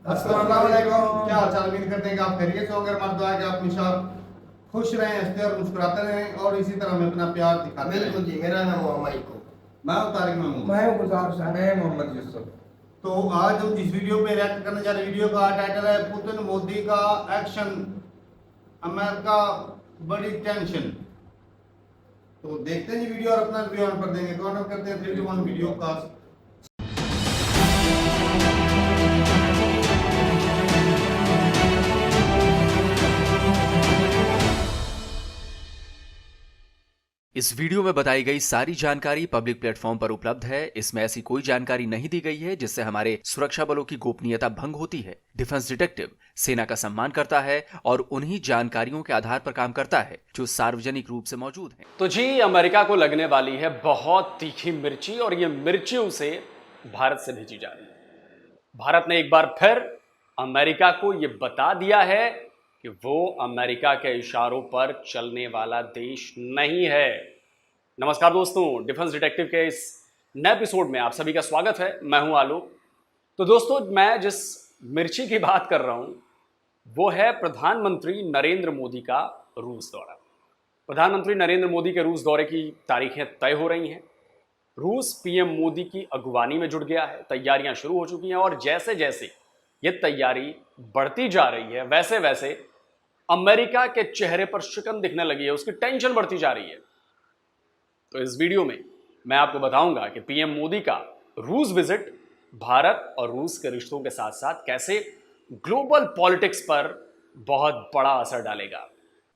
अस्सलाम वालेकुम। क्या हाल चाल? उम्मीद करते हैं कि आप खैरियत से होंगे। हमारी दुआ है कि आप हमेशा खुश रहें, हंसते और मुस्कुराते रहें और इसी तरह हमें अपना प्यार दिखाते रहें। बिल्कुल जी, मेरा नाम मोहम्मद को। मैं हूं तारिक महमूद। मैं हूं गुलजार हुसैन। मैं मोहम्मद यूसुफ। तो आज हम जिस वीडियो पे रिएक्ट करने जा रहे हैं, वीडियो का टाइटल है पुतिन मोदी का एक्शन, अमेरिका बड़ी टेंशन। तो देखते हैं जी वीडियो और अपना रिव्यू ऑन कर देंगे। कौन करते हैं 3 2 1 वीडियो का। इस वीडियो में बताई गई सारी जानकारी पब्लिक प्लेटफॉर्म पर उपलब्ध है। इसमें ऐसी कोई जानकारी नहीं दी गई है जिससे हमारे सुरक्षा बलों की गोपनीयता भंग होती है। डिफेंस डिटेक्टिव सेना का सम्मान करता है और उन्हीं जानकारियों के आधार पर काम करता है जो सार्वजनिक रूप से मौजूद हैं। तो जी, अमेरिका को लगने वाली है बहुत तीखी मिर्ची और ये मिर्ची उसे भारत से भेजी जा रही है। भारत ने एक बार फिर अमेरिका को ये बता दिया है कि वो अमेरिका के इशारों पर चलने वाला देश नहीं है। नमस्कार दोस्तों, डिफेंस डिटेक्टिव के इस नए एपिसोड में आप सभी का स्वागत है। मैं हूं आलोक। तो दोस्तों, मैं जिस मिर्ची की बात कर रहा हूं वो है प्रधानमंत्री नरेंद्र मोदी का रूस दौरा। प्रधानमंत्री नरेंद्र मोदी के रूस दौरे की तारीखें तय हो रही हैं। रूस पीएम मोदी की अगुवानी में जुट गया है, तैयारियां शुरू हो चुकी हैं और जैसे जैसे ये तैयारी बढ़ती जा रही है वैसे वैसे अमेरिका के चेहरे पर शिकन दिखने लगी है, उसकी टेंशन बढ़ती जा रही है। तो इस वीडियो में मैं आपको बताऊंगा कि पीएम मोदी का रूस विजिट भारत और रूस के रिश्तों के साथ साथ कैसे ग्लोबल पॉलिटिक्स पर बहुत बड़ा असर डालेगा।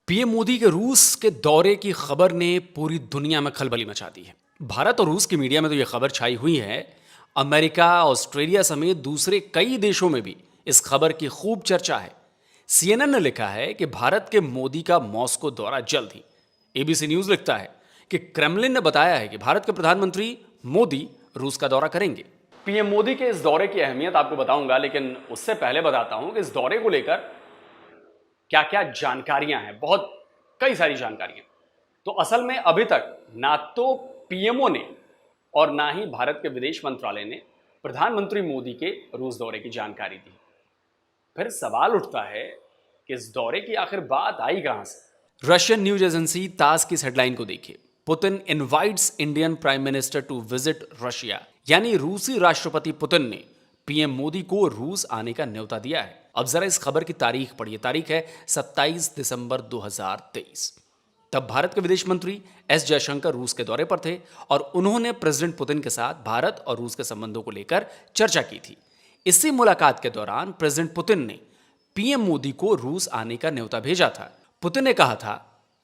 पीएम मोदी के रूस के दौरे की खबर ने पूरी दुनिया में खलबली मचा दी है। भारत और रूस की मीडिया में तो यह खबर छाई हुई है। अमेरिका, ऑस्ट्रेलिया समेत दूसरे कई देशों में भी इस खबर की खूब चर्चा है। सीएनएन ने लिखा है कि भारत के मोदी का मॉस्को दौरा जल्द ही। एबीसी न्यूज लिखता है कि क्रेमलिन ने बताया है कि भारत के प्रधानमंत्री मोदी रूस का दौरा करेंगे। पीएम मोदी के इस दौरे की अहमियत आपको बताऊंगा, लेकिन उससे पहले बताता हूं कि इस दौरे को लेकर क्या क्या जानकारियां हैं। बहुत कई सारी जानकारियां। तो असल में अभी तक ना तो पीएमओ ने और ना ही भारत के विदेश मंत्रालय ने प्रधानमंत्री मोदी के रूस दौरे की जानकारी दी। फिर सवाल उठता है कि इस दौरे की आखिर बात आई कहां से। रशियन न्यूज एजेंसी तास की हेडलाइन को देखिए। Putin invites Indian prime minister to visit Russia, यानी रूसी राष्ट्रपति पुतिन ने पीएम मोदी को रूस आने का न्योता दिया है। अब जरा इस खबर की तारीख पढ़िए। तारीख है 27 दिसंबर 2023। तब भारत के विदेश मंत्री एस जयशंकर रूस के दौरे पर थे और उन्होंने प्रेसिडेंट पुतिन के साथ भारत और रूस के संबंधों को लेकर चर्चा की थी। इसी मुलाकात के दौरान प्रेसिडेंट पुतिन ने पीएम मोदी को रूस आने का न्योता भेजा था। पुतिन ने कहा था,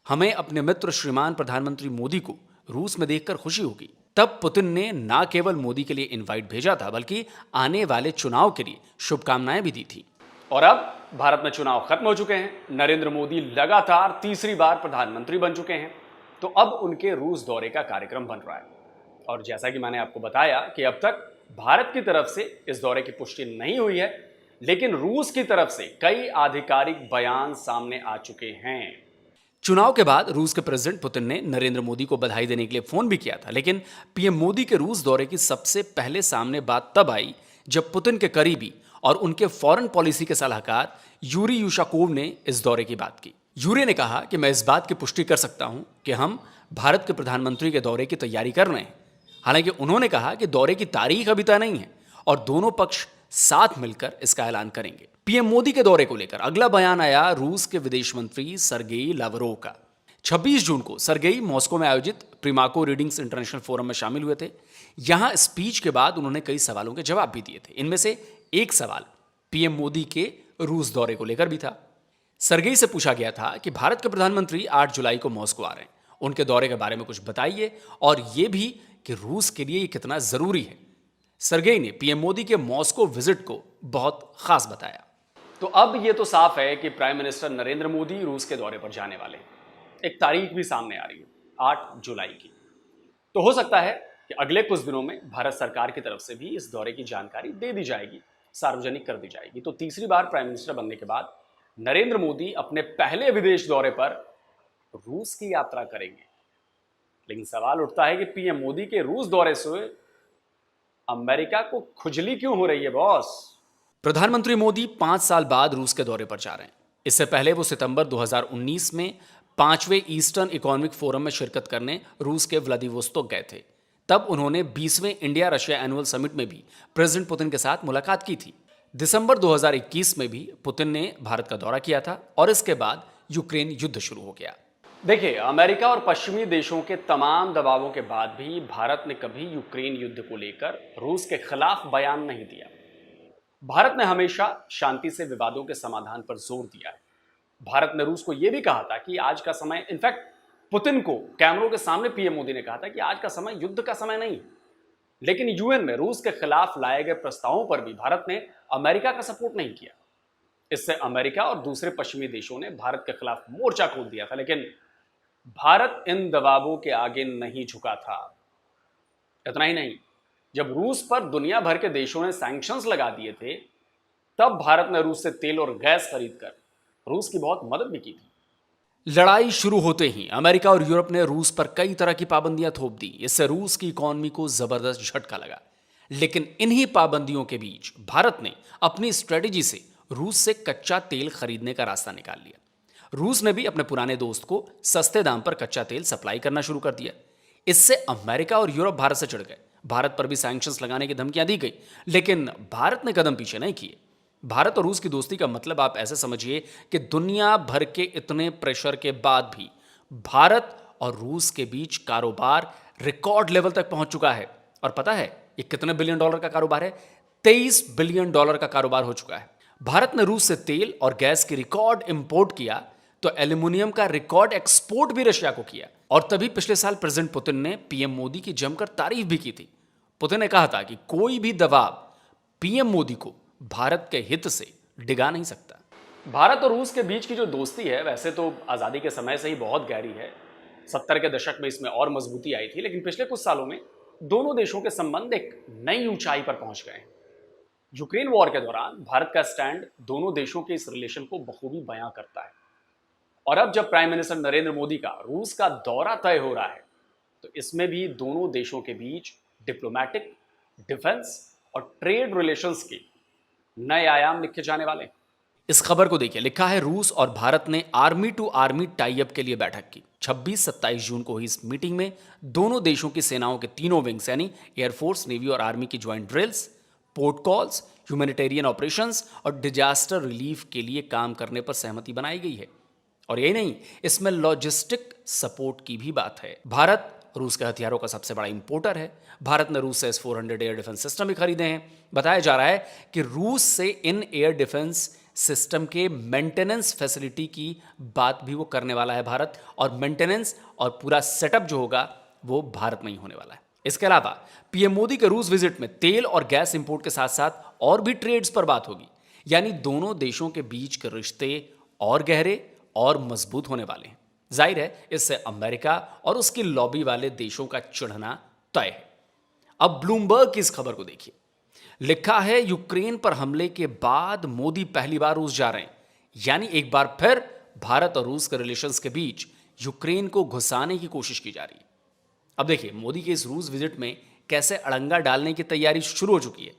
हमें अपने मित्र श्रीमान प्रधानमंत्री मोदी को रूस में देखकर खुशी होगी। तब पुतिन ने न केवल मोदी के लिए इनवाइट भेजा था बल्कि आने वाले चुनाव के लिए शुभकामनाएं भी दी थी। और अब भारत में चुनाव खत्म हो चुके हैं। नरेंद्र मोदी लगातार तीसरी बार प्रधानमंत्री बन चुके हैं। तो अब उनके रूस दौरे का कार्यक्रम बन रहा है। और जैसा कि मैंने आपको बताया कि अब तक भारत की तरफ से इस दौरे की पुष्टि नहीं हुई है, लेकिन रूस की तरफ से कई आधिकारिक बयान सामने आ चुके हैं। चुनाव के बाद रूस के प्रेसिडेंट पुतिन ने नरेंद्र मोदी को बधाई देने के लिए फोन भी किया था, लेकिन पीएम मोदी के रूस दौरे की सबसे पहले सामने बात तब आई जब पुतिन के करीबी और उनके फॉरेन पॉलिसी के सलाहकार यूरी यूशाकोव ने इस दौरे की बात की। यूरी ने कहा कि मैं इस बात की पुष्टि कर सकता हूं कि हम भारत के प्रधानमंत्री के दौरे की तैयारी कर रहे हैं। हालांकि उन्होंने कहा कि दौरे की तारीख अभी तय नहीं है और दोनों पक्ष साथ मिलकर इसका ऐलान करेंगे। पीएम मोदी के दौरे को लेकर अगला बयान आया रूस के विदेश मंत्री सर्गेई लावरोव का। 26 जून को सर्गेई मॉस्को में आयोजित प्रीमाको रीडिंग्स इंटरनेशनल फोरम में शामिल हुए थे। यहां स्पीच के बाद उन्होंने कई सवालों के जवाब भी दिए थे। इनमें से एक सवाल पीएम मोदी के रूस दौरे को लेकर भी था। सर्गेई से पूछा गया था कि भारत के प्रधानमंत्री 8 जुलाई को मॉस्को आ रहे हैं, उनके दौरे के बारे में कुछ बताइए और यह भी कि रूस के लिए ये कितना जरूरी है। सर्गेई ने पीएम मोदी के मॉस्को विजिट को बहुत खास बताया। तो अब यह तो साफ है कि प्राइम मिनिस्टर नरेंद्र मोदी रूस के दौरे पर जाने वाले हैं। एक तारीख भी सामने आ रही है, 8 जुलाई की। तो हो सकता है कि अगले कुछ दिनों में भारत सरकार की तरफ से भी इस दौरे की जानकारी दे दी जाएगी, सार्वजनिक कर दी जाएगी। तो तीसरी बार प्राइम मिनिस्टर बनने के बाद नरेंद्र मोदी अपने पहले विदेश दौरे पर रूस की यात्रा करेंगे। लेकिन सवाल उठता है कि पीएम मोदी के रूस दौरे से अमेरिका को खुजली क्यों हो रही है बॉस? प्रधानमंत्री मोदी 5 साल बाद रूस के दौरे पर जा रहे हैं। इससे पहले वो सितंबर 2019 में 5वें ईस्टर्न इकोनॉमिक फोरम में शिरकत करने रूस के व्लादिवोस्तोक गए थे। तब उन्होंने 20वें इंडिया रशिया एनुअल समिट में भी प्रेसिडेंट पुतिन के साथ मुलाकात की थी। दिसंबर 2021 में भी पुतिन ने भारत का दौरा किया था और इसके बाद यूक्रेन युद्ध शुरू हो गया। देखिए, अमेरिका और पश्चिमी देशों के तमाम दबावों के बाद भी भारत ने कभी यूक्रेन युद्ध को लेकर रूस के खिलाफ बयान नहीं दिया। भारत ने हमेशा शांति से विवादों के समाधान पर जोर दिया है। भारत ने रूस को यह भी कहा था कि आज का समय, इनफैक्ट पुतिन को कैमरों के सामने पीएम मोदी ने कहा था कि आज का समय युद्ध का समय नहीं। लेकिन यूएन में रूस के खिलाफ लाए गए प्रस्तावों पर भी भारत ने अमेरिका का सपोर्ट नहीं किया। इससे अमेरिका और दूसरे पश्चिमी देशों ने भारत के खिलाफ मोर्चा खोल दिया था, लेकिन भारत इन दबावों के आगे नहीं झुका था। इतना ही नहीं, जब रूस पर दुनिया भर के देशों ने सैंक्शंस लगा दिए थे, तब भारत ने रूस से तेल और गैस खरीदकर रूस की बहुत मदद भी की थी। लड़ाई शुरू होते ही अमेरिका और यूरोप ने रूस पर कई तरह की पाबंदियां थोप दी। इससे रूस की इकोनॉमी को जबरदस्त झटका लगा। लेकिन इन्हीं पाबंदियों के बीच भारत ने अपनी स्ट्रेटेजी से रूस से कच्चा तेल खरीदने का रास्ता निकाल लिया। रूस ने भी अपने पुराने दोस्त को सस्ते दाम पर कच्चा तेल सप्लाई करना शुरू कर दिया। इससे अमेरिका और यूरोप भारत से चिढ़ गए। भारत पर भी सैंक्शंस लगाने की धमकियां दी गई, लेकिन भारत ने कदम पीछे नहीं किए। भारत और रूस की दोस्ती का मतलब आप ऐसे समझिए कि दुनिया भर के इतने प्रेशर के बाद भी भारत और रूस के बीच कारोबार रिकॉर्ड लेवल तक पहुंच चुका है। और पता है ये कितने बिलियन डॉलर का कारोबार है? 23 बिलियन डॉलर का कारोबार हो चुका है। भारत ने रूस से तेल और गैस की रिकॉर्ड इंपोर्ट किया तो एल्यूमिनियम का रिकॉर्ड एक्सपोर्ट भी रशिया को किया। और तभी पिछले साल प्रेसिडेंट पुतिन ने पीएम मोदी की जमकर तारीफ भी की थी। पुतिन ने कहा था कि कोई भी दबाव पीएम मोदी को भारत के हित से डिगा नहीं सकता। भारत और रूस के बीच की जो दोस्ती है, वैसे तो आजादी के समय से ही बहुत गहरी है। 70 के दशक में इसमें और मजबूती आई थी, लेकिन पिछले कुछ सालों में दोनों देशों के संबंध एक नई ऊंचाई पर पहुंच गए हैं। यूक्रेन वॉर के दौरान भारत का स्टैंड दोनों देशों के इस रिलेशन को बखूबी बयां करता है। और अब जब प्राइम मिनिस्टर नरेंद्र मोदी का रूस का दौरा तय हो रहा है, तो इसमें भी दोनों देशों के बीच डिप्लोमैटिक, डिफेंस और ट्रेड रिलेशंस के नए आयाम लिखे जाने वाले। इस खबर को देखिए, लिखा है रूस और भारत ने army to army tie up के लिए बैठक की। 26-27 जून को हुई इस मीटिंग में दोनों देशों की सेनाओं के तीनों विंग्स यानी एयरफोर्स, नेवी और आर्मी की joint drills, port calls, humanitarian operations और डिजास्टर रिलीफ के लिए काम करने पर सहमति बनाई गई है। और यही नहीं, इसमें लॉजिस्टिक सपोर्ट की भी बात है। भारत रूस के हथियारों का सबसे बड़ा इंपोर्टर है। भारत ने रूस से S-400 एयर डिफेंस सिस्टम भी खरीदे हैं। बताया जा रहा है कि रूस से इन एयर डिफेंस सिस्टम के मेंटेनेंस फैसिलिटी की बात भी वो करने वाला है भारत, और मेंटेनेंस और पूरा सेटअप जो होगा वो भारत में ही होने वाला है। इसके अलावा पीएम मोदी के रूस विजिट में तेल और गैस इंपोर्ट के साथ साथ और भी ट्रेड्स पर बात होगी। यानी दोनों देशों के बीच के रिश्ते और गहरे और मजबूत होने वाले हैं। जाहिर है इससे अमेरिका और उसकी लॉबी वाले देशों का चिढ़ना तय है। अब ब्लूमबर्ग की इस खबर को देखिए, लिखा है यूक्रेन पर हमले के बाद मोदी पहली बार रूस जा रहे हैं। यानी एक बार फिर भारत और रूस के रिलेशंस के बीच यूक्रेन को घुसाने की कोशिश की जा रही है। अब देखिए मोदी के इस रूस विजिट में कैसे अड़ंगा डालने की तैयारी शुरू हो चुकी है।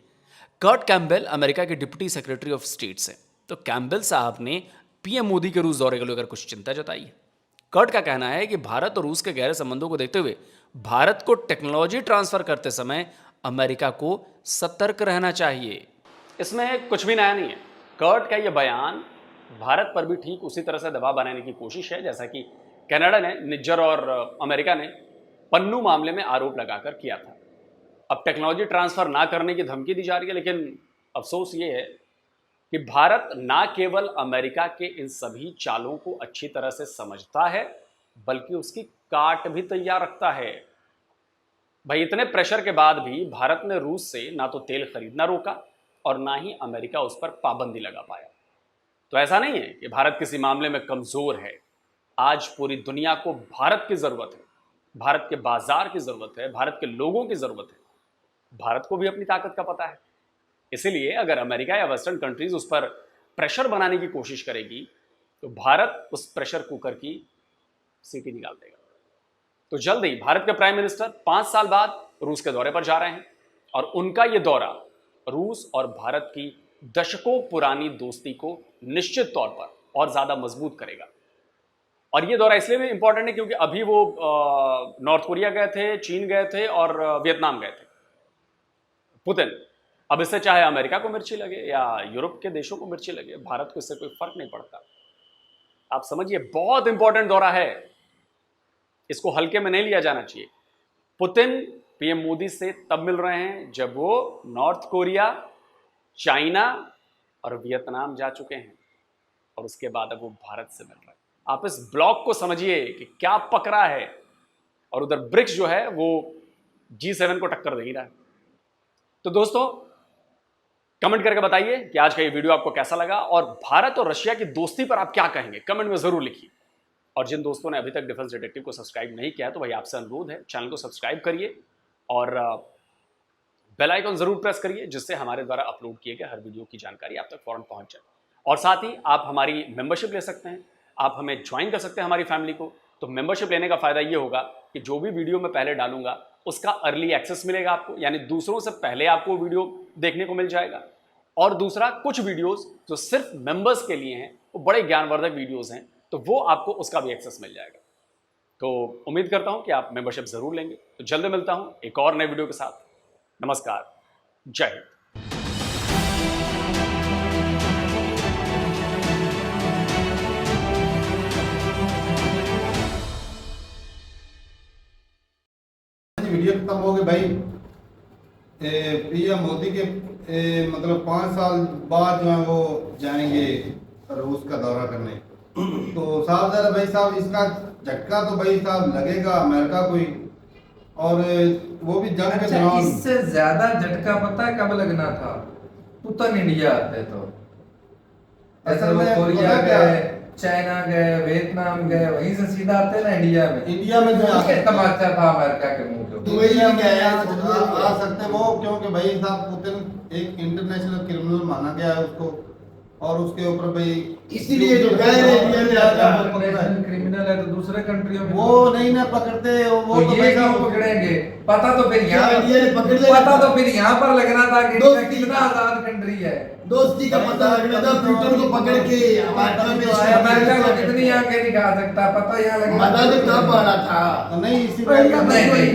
कर्ट कैम्बेल अमेरिका के डिप्टी सेक्रेटरी ऑफ स्टेट हैं। तो कैम्बेल साहब ने पीएम मोदी के रूस दौरे को लेकर कुछ चिंता जताई है। कर्ट का कहना है कि भारत और रूस के गहरे संबंधों को देखते हुए भारत को टेक्नोलॉजी ट्रांसफर करते समय अमेरिका को सतर्क रहना चाहिए। इसमें कुछ भी नया नहीं है। कर्ट का यह बयान भारत पर भी ठीक उसी तरह से दबाव बनाने की कोशिश है जैसा कि कनाडा ने निज्जर और अमेरिका ने पन्नू मामले में आरोप लगाकर किया था। अब टेक्नोलॉजी ट्रांसफर ना करने की धमकी दी जा रही है, लेकिन अफसोस ये है कि भारत ना केवल अमेरिका के इन सभी चालों को अच्छी तरह से समझता है, बल्कि उसकी काट भी तैयार रखता है। भाई इतने प्रेशर के बाद भी भारत ने रूस से ना तो तेल खरीदना रोका और ना ही अमेरिका उस पर पाबंदी लगा पाया। तो ऐसा नहीं है कि भारत किसी मामले में कमजोर है। आज पूरी दुनिया को भारत की जरूरत है, भारत के बाजार की जरूरत है, भारत के लोगों की जरूरत है। भारत को भी अपनी ताकत का पता है। इसीलिए अगर अमेरिका या वेस्टर्न कंट्रीज उस पर प्रेशर बनाने की कोशिश करेगी तो भारत उस प्रेशर कुकर की सीटी निकाल देगा। तो जल्द ही भारत के प्राइम मिनिस्टर 5 साल बाद रूस के दौरे पर जा रहे हैं और उनका यह दौरा रूस और भारत की दशकों पुरानी दोस्ती को निश्चित तौर पर और ज्यादा मजबूत करेगा। और ये दौरा इसलिए भी इंपॉर्टेंट है क्योंकि अभी वो नॉर्थ कोरिया गए थे, चीन गए थे और वियतनाम गए थे पुतिन। अब इससे चाहे अमेरिका को मिर्ची लगे या यूरोप के देशों को मिर्ची लगे, भारत को इससे कोई फर्क नहीं पड़ता। आप समझिए, बहुत इंपॉर्टेंट दौरा है, इसको हल्के में नहीं लिया जाना चाहिए। पुतिन पीएम मोदी से तब मिल रहे हैं जब वो नॉर्थ कोरिया, चाइना और वियतनाम जा चुके हैं और उसके बाद अब वो भारत से मिल रहे हैं। आप इस ब्लॉक को समझिए कि क्या पकड़ा है। और उधर ब्रिक्स जो है वो G7 को टक्कर दे ही रहा है। तो दोस्तों, कमेंट करके बताइए कि आज का ये वीडियो आपको कैसा लगा और भारत और रशिया की दोस्ती पर आप क्या कहेंगे, कमेंट में जरूर लिखिए। और जिन दोस्तों ने अभी तक डिफेंस डिटेक्टिव को सब्सक्राइब नहीं किया है तो भाई आपसे अनुरोध है, चैनल को सब्सक्राइब करिए और बेल आइकन जरूर प्रेस करिए, जिससे हमारे द्वारा अपलोड किए गए हर वीडियो की जानकारी आप तक फौरन पहुंच जाए। और साथ ही आप हमारी मेंबरशिप ले सकते हैं, आप हमें ज्वाइन कर सकते हैं हमारी फैमिली को। तो मेंबरशिप लेने का फायदा ये होगा कि जो भी वीडियो मैं पहले डालूंगा उसका अर्ली एक्सेस मिलेगा आपको, यानी दूसरों से पहले आपको वीडियो देखने को मिल जाएगा। और दूसरा, कुछ वीडियोस जो सिर्फ मेंबर्स के लिए हैं वो बड़े ज्ञानवर्धक वीडियोस हैं, तो वो आपको उसका भी एक्सेस मिल जाएगा। तो उम्मीद करता हूं कि आप मेंबरशिप जरूर लेंगे। तो जल्द मिलता हूं एक और नए वीडियो के साथ। नमस्कार, जय हिंद। वीडियो खत्म हो गए भाई। पीएम मोदी के मतलब 5 साल बाद जो है वो जाएंगे रूस का दौरा करने। तो साहब जरा भाई साहब, इसका झटका तो भाई साहब लगेगा अमेरिका को ही, और वो भी जंग के दौरान। इससे ज्यादा झटका पता है कब लगना था? पुतिन इंडिया आते तो ऐसे वो कोरिया गए, चाइना गए, वियतनाम गए, वहीं से सीधा आते ना इंडिया में। इंडिया में जो तमाचा था अमेरिका के मुंह पे। दुबई में गया आ सकते वो, क्योंकि भाई साहब पुतिन एक इंटरनेशनल क्रिमिनल माना गया है उसको, और उसके ऊपर भाई इसीलिए जो गए इंडिया में आता है इंटरनेशनल क्रिमिनल है तो दूसरे कंट्रियों में वो नहीं ना पकड़ते वो तो ये क्यों पकड़ेंगे? पता तो फिर यहाँ इंडिया ने पकड़ लिया। पता तो फिर यहाँ पर लगना था कि इंडिया कितना आजाद कंट्री है। दोस्ती का पता लगना था, पुतिन को पकड़ के अमेरिका को कितनी आंखें दिखा सकता, पता यहाँ लगना मदद कब आना था? नहीं इसी नहीं, भाई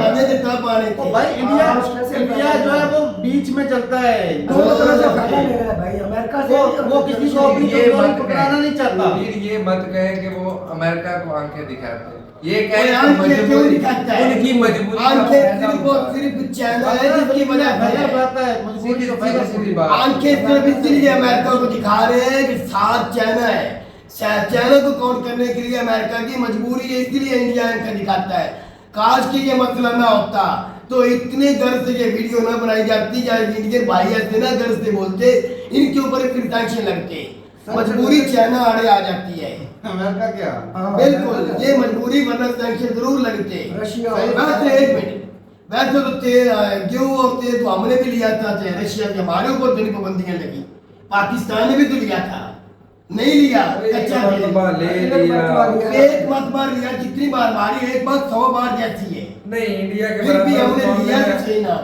मदद कब आने थे? भाई इंडिया जो है वो बीच में चलता है, दोनों तरह से फायदा ले रहा है भाई अमेरिका से। वो किसी को अपनी ये कमजोरी मत पकड़ाना नहीं चाहता। फिर ये मत कहे कि वो अमेरिका को आंखें दिखाते हैं। ये कोई कहे आंखें क्यों दिखाता है? उनकी मजबूरी आंखें सिर्फ और सिर्फ चाइना है जिसकी वजह से मजबूरी तो फायदा सीधी बात। आंखें सिर्फ इसलिए अमेरिका को दिखा रहे हैं कि साथ चाइना है, चाइना को काउंट करने के लिए अमेरिका की मजबूरी है, इसलिए इंडिया आंखें दिखाता है। काश की ये मसला ना होता तो इतने गर्व से ये वीडियो ना बनाई जाती, या इंडियन भाई ऐसे ना गर्व से बोलते, इनके ऊपर फिर सैंक्शन लगते। मजबूरी चाइना आड़े आ जाती है। अमेरिका क्या बिल्कुल, ये मजबूरी वरना सैंक्शन जरूर लगते। रशिया वैसे एक मिनट, वैसे तो तेल गेहूं और तेल तो हमने भी लिया था, रशिया के हमारे ऊपर तो पाबंदियां लगी, पाकिस्तान ने भी तो लिया था, नहीं लिया कच्चा तेल ले लिया। एक बार लिया, कितनी बार मारी, एक बार 100 बार जैसी है। नहीं, इंडिया के फिर भी हमने लिया नहीं ना,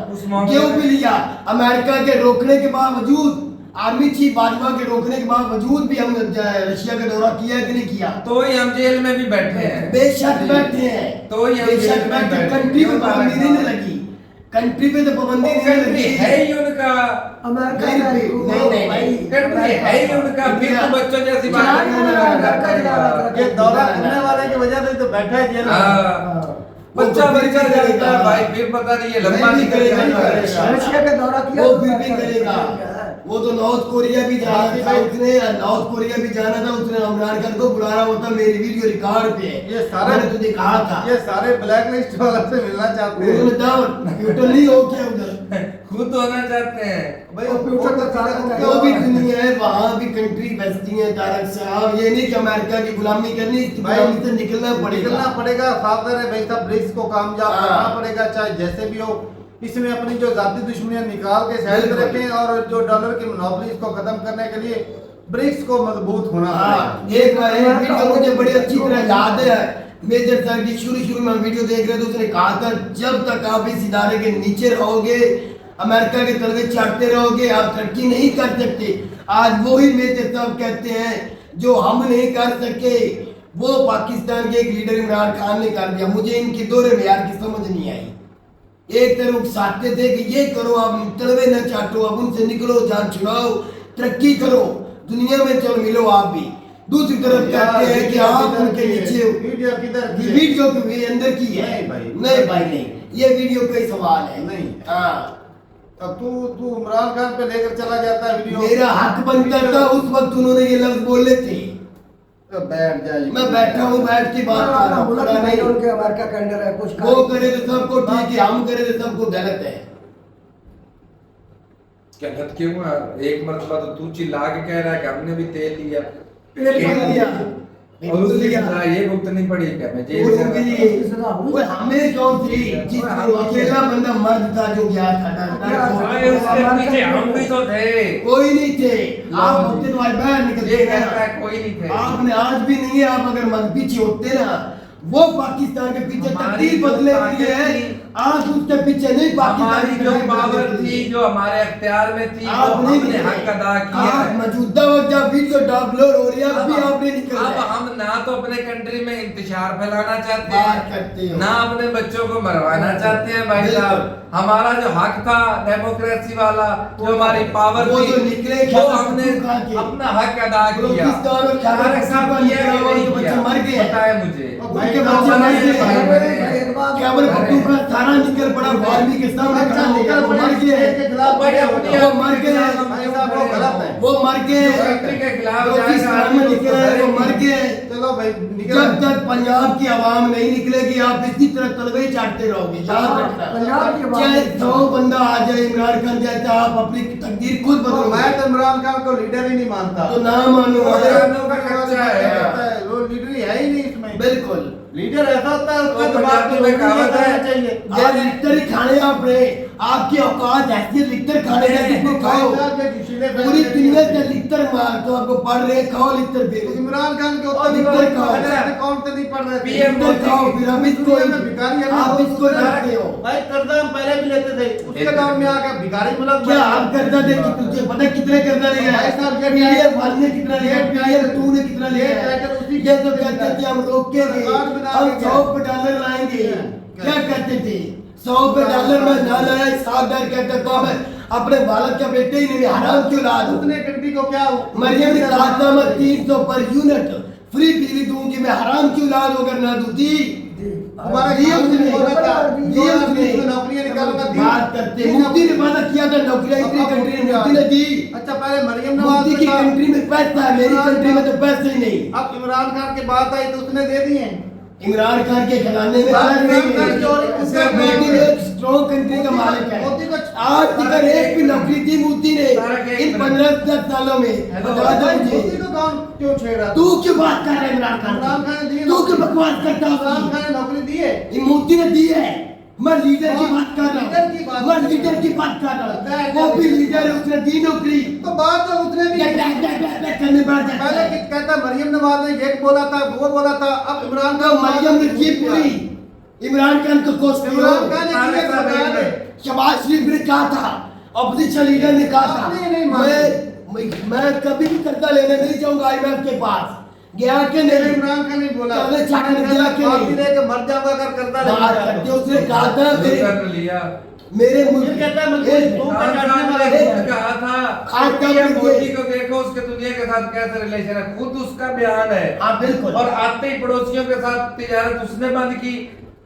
गेहूं भी लिया अमेरिका के रोकने के बावजूद, आर्मी चीफ बाजवा के रोकने के बावजूद भी हम रशिया का दौरा किया कि नहीं किया? तो ही हम जेल में भी बैठे हैं। बेशक बैठे हैं, तो ही हम बेशक जेल में बैठे, बैठे। कंट्री पे पाबंदी नहीं लगी, कंट्री पे तो पाबंदी नहीं लगी है ही उनका, अमेरिका नहीं, का नहीं। कंट्री है ही उनका, फिर तो बच्चों जैसी बात जान नहीं लगा करेगा। ये दौरा करने वाले की वजह से तो बैठा है जेल में। हाँ, बच्चा बच्चा जाता है भाई, फिर पता नहीं ये लंबा नहीं निकल करेगा, जाता है। रशिया का दौरा किया वो फिर भी करेगा। वो तो नॉर्थ कोरिया भी जाना था उसने, नॉर्थ कोरिया भी जाना था उसने, इमरान खान को बुलाना होता, मेरी वीडियो रिकॉर्ड पे है, ये सारे मैंने तुझे कहा था। ये सारे ब्लैक लिस्ट वाला से मिलना चाहते हैं। उन्होंने तो ट्विटर नहीं हो क्या उधर, खुद होना चाहते हैं। भाई कंप्यूटर तो सारा जो भी दुनिया है वहाँ भी कंट्री बसती है तारक साहब। ये नहीं कि अमेरिका की गुलामी करनी, इसकी गुलामी से निकलना निकलना पड़ेगा। फादर है भाई साहब, ब्रिक्स को कामयाब हाँ। करना पड़ेगा, चाहे जैसे भी हो। इसमें अपनी जो जाती दुश्मनियां निकाल के साइड में रखें, और जो डॉलर की मोनोपोली को खत्म करने के लिए ब्रिक्स को मजबूत होना पड़ेगा। एक वीडियो मुझे बड़ी अच्छी तरह याद है, मेजर सर की शुरू में वीडियो देख रहे थे, उसने कहा था जब तक आप इस इदारे के नीचे रहोगे अमेरिका के तलवे चाटते रहोगे, आप तरक्की नहीं कर सकते। आज वही नेता सब कहते हैं जो हम नहीं कर सके, वो पाकिस्तान के एक लीडर इमरान खान ने कर दिया। मुझे इनके दौरे में यार की समझ नहीं आई। एक तरफ उकसाते थे कि ये करो, आप तलवे न चाटो, अब उनसे निकलो, जान छुड़ाओ, तरक्की करो, दुनिया में चलो मिलो आप भी। दूसरी तरफ कहते हैं कि आप उनके नीचे हो। वीडियो किधर की है? वीडियो के अंदर की है। नहीं भाई। नहीं भाई नहीं, ये वीडियो का ही सवाल है। नहीं। हाँ, अब तू इमरान खान पे लेकर चला जाता है वीडियो। मेरा हक बनता था उस वक्त उन्होंने ये लफ्ज बोले थे। तो बैठ जाइए। मैं बैठा हूँ, बैठ के बात कर रहा बोला कि हूँ। भाई उनके अमेरिका के अंडर है कुछ वो करे तो सबको ठीक है, हम करे तो सबको गलत है। गलत क्यों है? एक मरतबा तो तू चिल्ला के कह रहा है कि हमने भी तेल लिया तेल लिया, और उसकी सजा ये भुगतनी पड़ी क्या? मैं जेल वो से भी उसकी सजा हुई। वो हमें कौन सी, जिस अकेला बंदा मर्द था जो गया था अरे उसके पीछे हम भी तो थे। कोई नहीं थे। आप होते तो आज बाहर निकलते ये ना। कहता है कोई नहीं थे। आपने आज भी नहीं है। आप अगर मत पीछे होते ना, वो पाकिस्तान के पीछे हमारी तकदीर जो बदले के ताकत लिए है, थी, आज उसके पीछे नहीं पाकिस्तान हमारी की जो तकदीर पावर बदले के थी, लिए। जो हमारे अख्तियार में थी, वो आप नहीं हमने निकले। हक अदा किया आप है। मौजूदा वक्त जब वीडियो डाउनलोड हो रही है, अब भी आपने निकल अब हम ना तो अपने कंट्री में इंतशार फैलाना चाहते बात करते हैं, हो। ना अपने बच्चों को मरवाना चाहते हैं। भाई साहब, हमारा जो हक था डेमोक्रेसी वाला, जो हमारी पावर वो थी, जो निकले वो हमने खा के। अपना हक अदा किया। पाकिस्तान और खैबर हमारे साथ पख्तूनख्वा किया कि निकला, नहीं उनके किया? बच्चे मर गए। पता है मुझे। उनके बच्चे मर गए। खैबर पख्तूनख्वा थाना निकल पड़ा, वाल्मीकि के सामने खड़ा हो गया, वो मर गए। के खिलाफ भाई अपनी वो मर गए। भाई साहब वो गलत है। वो मर गए। कंट्री के खिलाफ पाकिस्तान में निकले, वो मर गए। चलो भाई जब तक पंजाब की आवाम नहीं निकलेगी, आप इसी तरह तलवे चाटते रहोगे। याद रखना, पंजाब की आवाम चाहे नहीं 100 बंदा आ जाए इमरान खान जैसा, आप अपनी तकदीर खुद तो बदलो। मैं तो इमरान खान को लीडर ही नहीं मानता। तो ना मानो। इमरान का कच्चा है। वो लीडर ही है ही नहीं इसमें। बिल्कुल। लीडर ऐसा होता है उसका तो जवाब पंजाबी में कहावत है, चाहिए। ये लिट्टर ही खाने आपने, आपकी औकात ऐसी है लिट्टर खाने का, जिसको खाओ। पूरी दुनिया से लिट्टर मार तो आपको पढ़ रहे, खाओ लिट्टर फिर। इमरान खान के और लिट्टर खाओ। कौन से नहीं पढ़ रहे थे? PM लिट्टर खाओ फिर। हम इसको, दुनिया में भिखारी है ना, आप इसको जानते हो। भाई कर्जा हम पहले भी लेते थे, उसके दौर में आकर भिखारी मुल्क क्या आप कर्जा दे कि तुझे पता कितने कर्जा लिया है? भाई साहब, ये पीएम वन ने कितना लिया है? पीएम टू ने कितना लिया ये है? टाइटल उसी ये तो कहते थे हम रोकेंगे, सरकार बना हम के 100 पे डॉलर लाएंगे। क्या कहते थे? 100 पे डॉलर में ना लाए, 7 डॉलर कहता था मैं अपने बालक का बेटे ही नहीं, हराम क्यों ला दूं? उसने कंट्री को क्या मरियम ने कहा था मैं 300 पर यूनिट फ्री बिजली दूंगी, मैं हराम क्यों ला दूं अगर ना दूती? हमारा दिया उसने, बोला था, दिया उसने। नौकरियां निकालूंगा, दी। बात करते, मुफ्ती ने वादा किया था नौकरियां, इतनी कंट्री ने मुफ्ती ने दी। अच्छा पहले मरियम नवाज मुफ्ती की था। कंट्री में पैसा है, मेरी कंट्री में तो पैसे ही नहीं। अब इमरान खान की बात आई तो उसने दे दिए। इमरान खान के खजाने में बात पैसे नहीं इमरान खान चोरी है। उसका मोदी एक स्ट्रॉन्ग कंट्री का मालिक है। मोदी को आज तक एक भी नौकरी दी मोदी ने इन 15-10 सालों में। बता दो भाई, मुझे, मोदी को कौन क्यों छेड़ा? तू क्यों बात कर रहा है इमरान खान इमरान की? खान ने दी है तू क्यों नौकरी। बकवास करता इमरान है? खान ने नौकरी दी है। ये मोदी ने दी है। मैं लीडर की बात कर रहा लीडर की हूँ, बात मैं कर लीडर रहा की हूँ। बात कर रहा पता है हूँ। वो भी लीडर है, उसने दी नौकरी। तो बात तो उसने दी। करने बैठ जाता पहले है। कि कहता मरियम नवाज ने ये बोला था, वो बोला था, अब इमरान तो मरियम ने की पूरी, इमरान खान को कोस इमरान खान ने किया तो बता दे। शहबाज शरीफ ने कहा था, ऑपोजिशन लीडर ने कहा था, आपने नहीं माना। मैं कभी भी कर्जा लेने नहीं जाऊंगा IMF के पास। गया के नहीं? इमरान खान ने बोला चले चाकू गया के माफी नहीं? दे के मर जाऊंगा अगर करता बात करते उसने कहा था कर लिया। मेरे मुल्क ये कहता है मुझे एक- दो इमरान काटने खान वाला ने है। खुद कहा था खान कि का ये बिल्कुल। मोदी को देखो उसके दुनिया के साथ कैसा रिलेशन है, खुद उसका बयान है। हाँ बिल्कुल। और आते ही पड़ोसियों के साथ तिजारत उसने बंद की,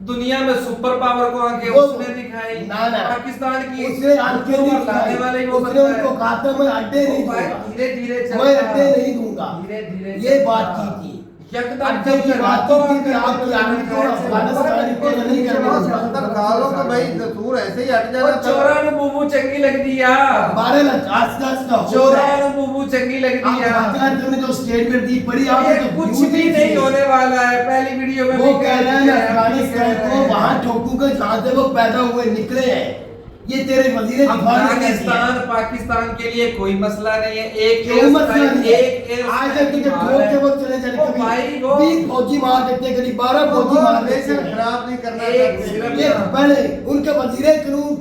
दुनिया में सुपर पावर को आके वो- उसने दिखाई। ना ना पाकिस्तान की उसने आंखें नहीं लाने वाले दिखाई, वो उसने बंदा है। उनको कहा था मैं अड्डे नहीं भाई दूंगा, धीरे धीरे मैं अड्डे नहीं दूंगा, धीरे धीरे ये बात की थी। एकदम अड्डे की बात की थी कि आपकी आर्मी को अफगानिस्तान को नहीं करने दूंगा। अंदर खालो तो भाई दसूर ऐसे ही हट जाना था। चोरा नु बुबू चंगी लगदी या 12 लाख आसपास का हो चोरा रहा है। नु बुबू चंगी लगदी या आप तुमने जो स्टेटमेंट दी पढ़ी ये आपने तो कुछ view भी दी नहीं थी। होने वाला है। पहली वीडियो में वो भी कह रहे हैं दिया मैं है, अफगानिस्तान कह को रहे हैं। वहां ठोकूंगा जहां से वो पैदा हुए निकले हैं। ये तेरे वजीर दिफा ने कह दिया। अफगानिस्तान पाकिस्तान के लिए कोई मसला नहीं है। एक क्यों मसला नहीं है? एक आज तक तुझे ठोक के वो चले जाने ओ कभी भाई वो 20 फौजी मार देते, कभी 12 फौजी मार देते नेशन हैं। खराब नहीं करना एक चाहते। सिर्फ- ये पहले उनके वजीर कानून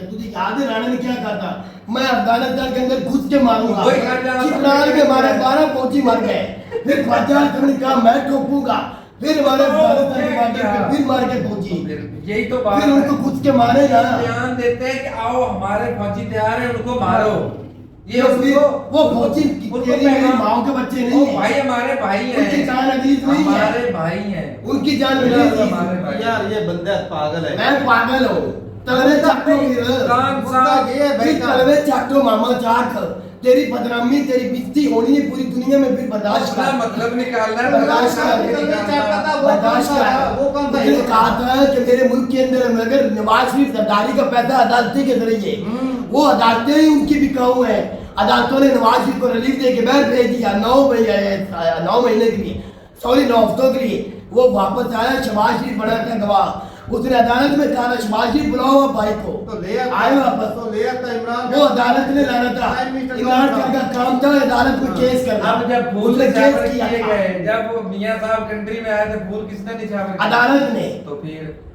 किया। तुझे याद है राणा ने क्या कहा था, मैं अफगानिस्तान के अंदर घुस के मारूंगा। वही कहा जा रहा था। चित्राल के मारे 12 फौजी मर गए। फिर ख्वाजा आजम ने कहा मैं ठोकूंगा, फिर हमारे अफगानिस्तान के बॉर्डर पे फिर मार के फौजी, यही तो बात फिर उनको घुस के मारे ना। बयान देते हैं कि आओ हमारे फौजी तैयार है, उनको मारो। ये तो फिर उसको वो फौजी उनको तेरी मेरी पैगाम- माओ के बच्चे वो नहीं है, भाई हमारे भाई हैं, उनकी जान अजीज नहीं है, हमारे भाई हैं, उनकी जान हमारे अजीज। भाई। यार ये बंदा पागल है। मैं पागल हूँ, तलवे चाटो फिर खान मुद्दा साहब ये है भाई फिर साहब। तलवे चाटो मामा चाट। तेरी बदनामी तेरी बेइज्जती होनी है पूरी दुनिया में, फिर बर्दाश्त अपना कर। मतलब निकालना है, बर्दाश्त कर। बर्दाश्त कर। मैंने कहा था कि मेरे मुल्क के अंदर अगर नवाज शरीफ सरदारी का पैसा अदालती के जरिए, वो अदालतें ही उनकी बिकाऊ है। अदालतों ने नवाज शरीफ को रिलीफ दे के बाहर भेज दिया 9 महीने के लिए, सॉरी 9 हफ्तों के लिए। वो वापस आया, शहबाज शरीफ बना था गवाह। उसने अदालत में कहा शहबाज शरीफ बुलाओ आप भाई को, तो ले आता, आए वापस। तो ले आता इमरान। वो अदालत ने लाना था, इमरान खान का काम था अदालत में केस करना। अब जब फूल उसने निछावर केस किया किए था। गए, जब वो मियां साहब कंट्री में आए थे, फूल किसने निछावर किए? अदालत ने।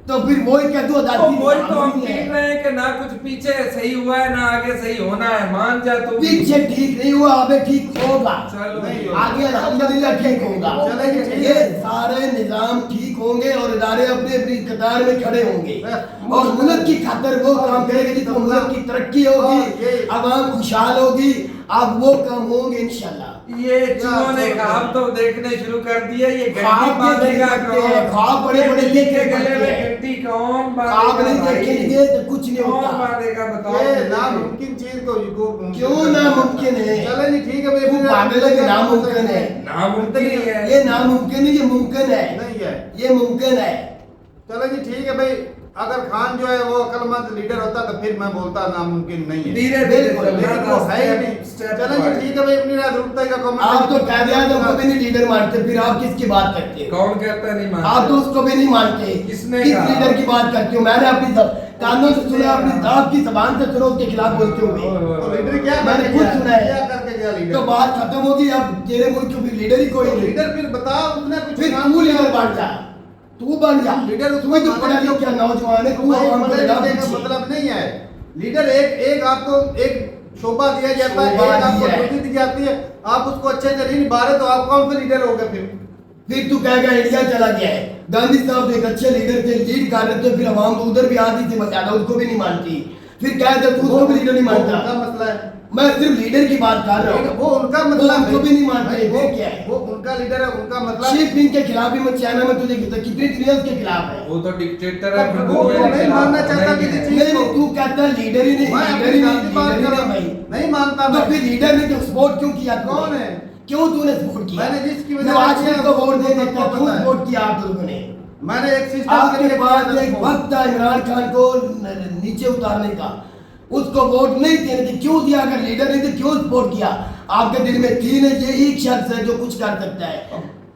तो फिर वही कह दो तो अदालती वही तो हम नहीं है। कह रहे हैं कि ना कुछ पीछे सही हुआ है ना आगे सही होना है, मान जा तू। पीछे ठीक नहीं हुआ, आगे ठीक होगा। चलो नहीं होगा। आगे अल्हम्दुलिल्लाह ठीक होगा। चलेंगे, ठीक ये है। सारे निजाम ठीक होंगे और इदारे अपनी अपनी कतार में खड़े होंगे बस। और मुल्क की खातिर वो काम करेंगे जिसमें मुल्क की तरक्की होगी, ये- आवाम खुशहाल होगी। अब वो काम होंगे इंशाल्लाह। ये चूहों ने ख्वाब तो देखने शुरू कर दिए, ये ख्वाब घंटी भी बांधेगा देख सकते हैं, कौन? ख्वाब बड़े-बड़े ये देख के गले सकते में हैं। घंटी कौन आप बांधेगा नहीं भाई? देखेंगे तो कुछ नहीं कौन होता। बांधेगा बताओ? ये नामुमकिन चीज को क्यों नामुमकिन है? चले नहीं, ठीक है भाई। वो पागल है कि नामुमकिन है? नामुमकिन ही है। ये नामुमकिन है, ये मुमकिन है। नहीं है। ये मुमकिन है। चलो जी ठीक है भाई। अगर खान जो है वो अक्लमंद लीडर होता तो फिर मैं बोलता नामुमकिन नहीं है। धीरे धीरे बिल्कुल, चलना लेकिन था, वो है ही step- नहीं। step चलो जी by- ठीक है भाई। अपनी राजरूपता का कमेंट आप तो कायदे आज़म को भी नहीं लीडर मानते, फिर आप किसकी बात करते हो? कौन कहता नहीं मानते? आप तो उसको भी नहीं मानते। किसने किस कहा? लीडर की बात करते हो? मैंने अपनी कानों से सुना, अपनी दाब की जबान से सुना उसके खिलाफ बोलते हुए। तो लीडर क्या मैंने करके खुद गया? सुना है। क्या करके गया लीडर? तो बात खत्म होगी। अब तेरे मुल्क की लीडर ही कोई तो नहीं। लीडर फिर बता, उसने कुछ फिर काम तू किया? लीडर बन जा, तू बन जा। लीडर तू ही तो पढ़ा लिखा नौजवान है, तू भाई आवाम को पढ़े लगा लिखे का पीछे। मतलब नहीं है। लीडर एक आपको एक शोभा दिया जाता है, शोभा एक आपको दिया है। ड्यूटी दी जाती है। आप उसको अच्छे से नहीं निभा रहे तो आप कौन से लीडर हो गए फिर? फिर तू कहेगा इंडिया चला गया है। गांधी साहब एक अच्छे लीडर थे, लीड कर रहे थे, फिर अवाम तो उधर भी आती थी ज्यादा, उसको भी नहीं मानती। फिर कहते तू उसको भी लीडर नहीं वो उनका मानता। मसला है। मैं सिर्फ लीडर की बात कर रहा हूँ। वो उनका मसला है। उसको भी नहीं मानते। भाई, वो क्या है? वो उनका लीडर है, उनका मसला है। शी जिनपिंग के खिलाफ भी मैं चाइना में तुझे कितनी दुनिया उसके खिलाफ है। वो तो डिक्टेटर है, फिर वो दुनिया के नहीं खिलाफ मानना होना चाहता ही किसी है। चीज नहीं नहीं, तू कहता है लीडर ही नहीं, मैं लीडर अपनी ही जात की बात नहीं, कर लीडर रहा ही हूँ। नहीं भाई। नहीं मानता तो मैं। फिर लीडर ने तो सपोर्ट क्यों किया? तूने? कौन है? क्यों तूने सपोर्ट किया? मैंने जिसकी वजह नवाज से शरीफ किया, को वोट दे वो देता, सबको क्यों पता है। सपोर्ट किया आप लोगों ने? मैंने एक सिस्टम आपके पास एक वक्त था इमरान खान को नीचे उतारने का, उसको वोट नहीं देने थे, क्यों दिया? अगर लीडर नहीं थे क्यों सपोर्ट किया? आपके दिल में थी ना ये एक शख्स है जो कुछ कर सकता है,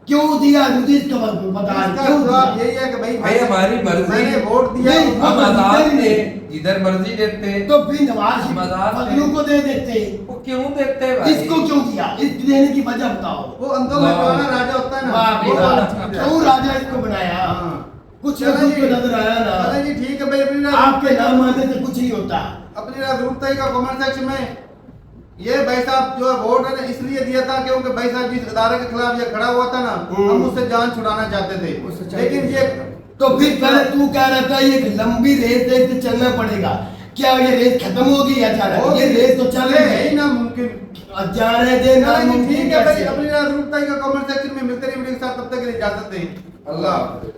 क्यों दिया? मुझे इसका बता, इसका क्यों जवाब दिया? यही है कि भाई भाई हमारी मर्जी। मैंने वोट दिया। नहीं, हम वो आजाद लीडर ही थे, नहीं। जिधर मर्जी देते। तो फिर नवाज हम आजाद थे। फजलों को दे देते, वो क्यों देते भाई? इसको क्यों दिया? इस देने की वजह बताओ। वो अंधों में पुराना राजा होता है ना। वाह वो वाह, वाला चीज है। क्यों राजा इसको बनाया? हाँ। कुछ चलो ना कुछ जी। तो नजर आया ना। चलो जी ठीक है भाई। अपनी आपके नाम मानने से कुछ नहीं होता। अपनी राजरूपता का कमेंट सेक्शन में ये भाई साहब जो है वोट है ना इसलिए दिया था क्योंकि भाई साहब जिस इदारे के खिलाफ ये खड़ा हुआ था ना, हम उससे जान छुड़ाना चाहते थे। लेकिन ये तो फिर पहले तू कह रहा था ये एक लंबी रेस है, इसे चलना पड़ेगा। क्या ये रेस खत्म होगी अचानक? ये रेस तो चल रही यही है। नामुमकिन। जाने दे ना, चलो जी, मुमकिन ठीक है भाई। कैसे? अपनी राजरूपता का कमेंट सेक्शन में मिलते रहिए वीडियो के साथ। तब तक के लिए इजाजत दें। अल्लाह हाफ़िज़।